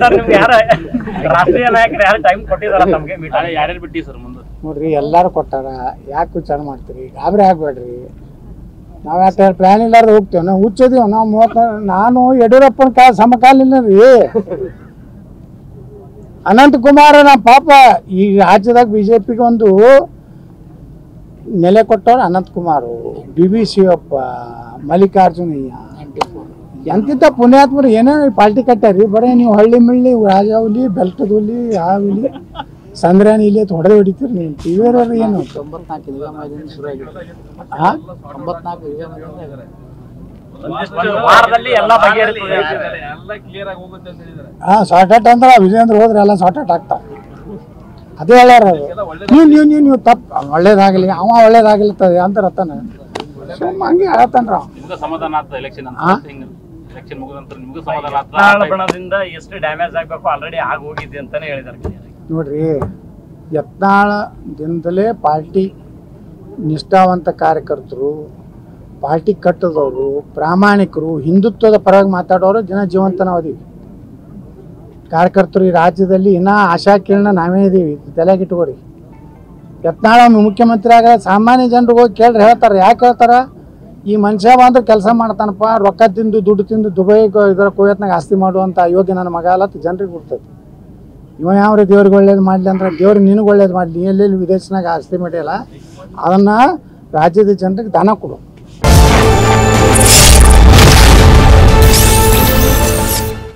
Sir ನಿಮ್ಗೆ ಯಾರು ರಾಷ್ಟ್ರೀಯ ನಾಯಕರು ಯಾರು ಟೈಮ್ ಕೊಟ್ಟಿದಾರ ನಮ್ಗೆ ಯಾರ್ಯಾರು ಬಿಟ್ಟಿ ಸರ್ ಮುಂದೆ ನೋಡ್ರಿ ಎಲ್ಲಾರು ಕೊಟ್ಟಾರ, ಯಾಕೆ ವಿಚಾರ ಮಾಡ್ತೀರಿ? ಗಾಬರಿ ಆಗ್ಬೇಡ್ರಿ. ನಾವ್ ಯಾಕೆ ಪ್ಲಾನ್ ಇಲ್ಲಾರ್ದು ಹೋಗ್ತೇವೆ? ನಾವು ಹುಚ್ಚದೀವಿ. ನಾವು ನಾನು ಯಡಿಯೂರಪ್ಪನ ಸಮಕಾಲೀನ ರೀ. ಅನಂತಕುಮಾರ್ ನಮ್ಮ ಪಾಪ ಈ ರಾಜ್ಯದಾಗ ಬಿಜೆಪಿಗೆ ಒಂದು ನೆಲೆ ಕೊಟ್ಟವ್ರು ಅನಂತಕುಮಾರ್, BB ಶಿವಪ್ಪ, ಮಲ್ಲಿಕಾರ್ಜುನಯ್ಯ, ಎಂತಿಂತ ಪುಣ್ಯಾತ್ಮರು ಏನೇನು ಪಾರ್ಟಿ ಕಟ್ಟಾರಿ. ಬರೀ ನೀವು ಹಳ್ಳಿ ಮಿಳ್ಳಿ ರಾಜಾವಲಿ ಬೆಲ್ಟದ ಹುಲಿ ಆ ಹುಲಿ ಸಂದ್ರಾಣಿ ಇಲ್ಲಿ ಹೊಡೆದು ಹೊಡಿತೀರಿ ನೀವು. ಟಿವಿಯವ್ರು ಏನು 94 ವಾರದಲ್ಲಿ ಎಲ್ಲ ಬಗೆಹರಿತದೆ. ಶಾರ್ಟ್ ಅಂದ್ರೆ ವಿಜೇಂದ್ರ ಹೋದ್ರೆ ಎಲ್ಲ ಶಾರ್ಟ್ ಆಗ್ತಾವ. ಅದೇ ಹೇಳ್ಯಾರ ನೀವು ತಪ್ಪು ಒಳ್ಳೇದಾಗಲಿ, ಅವ ಒಳ್ಳೇದಾಗಲಿರ್ತದೆ ಅಂತಾರತ್ತಾನ. ಹಂಗೆ ಹೇಳ್ತಾನ್ರ. ಸಮಾಧಾನ ಆಗ್ತದೆ ಎಲೆಕ್ಷನ್ ಎಲೆಕ್ಷನ್ ಮುಗಿದ ನಂತರ ನಿಮ್ಗೂ ಸಮಾಧಾನ ಬಣದಿಂದ ಎಷ್ಟು ಡ್ಯಾಮೇಜ್ ಆಗ್ಬೇಕು ಆಲ್ರೆಡಿ ಆಗಿ ಹೋಗಿದೆ ಅಂತಾನೆ ಹೇಳಿದಾರೆ. ನೋಡ್ರಿ, ಯತ್ನಾಳ ದಿನದಲ್ಲೇ ಪಾರ್ಟಿ ನಿಷ್ಠಾವಂತ ಕಾರ್ಯಕರ್ತರು, ಪಾರ್ಟಿ ಕಟ್ಟದವರು, ಪ್ರಾಮಾಣಿಕರು, ಹಿಂದುತ್ವದ ಪರವಾಗಿ ಮಾತಾಡೋರು ಜೀವಂತ ನಾವು ಅದೀವಿ. ಕಾರ್ಯಕರ್ತರು ಈ ರಾಜ್ಯದಲ್ಲಿ ಇನ್ನೂ ಆಶಾಕಿರಣ ನಾವೇ ಇದೀವಿ. ತಲೆಗಿಟ್ಕೋರಿ. ಯತ್ನಾಳ ಮುಖ್ಯಮಂತ್ರಿ ಆಗ ಸಾಮಾನ್ಯ ಜನರಿಗೆ ಹೋಗಿ ಕೇಳ್ರಿ, ಹೇಳ್ತಾರೆ. ಯಾಕೆ ಹೇಳ್ತಾರ? ಈ ಮನುಷ್ಯ ಬಂದ್ರೆ ಕೆಲಸ ಮಾಡ್ತಾನಪ್ಪ, ರೊಕ್ಕ ತಿಂದು ದುಡ್ಡು ತಿಂದು ದುಬೈ ಇದರ ಕುವೈತ್ನಾಗ ಆಸ್ತಿ ಮಾಡುವಂಥ ಯೋಗ್ಯ ನನ್ನ ಮಗ ಅಲ್ಲ ಜನರಿಗೆ ಬಿಡ್ತೈತಿ. ಇವ ಯಾವ್ರಿ ದೇವ್ರಿಗೆ ಒಳ್ಳೇದು ಮಾಡಲಿ ಅಂದ್ರೆ ದೇವ್ರಿಗೆ ನಿನಗೆ ಒಳ್ಳೇದು ಮಾಡಲಿ. ಎಲ್ಲೆಲ್ಲಿ ವಿದೇಶನಾಗ ಆಸ್ತಿ ಮಾಡಿಯಲ್ಲ ಅದನ್ನು ರಾಜ್ಯದ ಜನರಿಗೆ ದಾನ ಕೊಡು.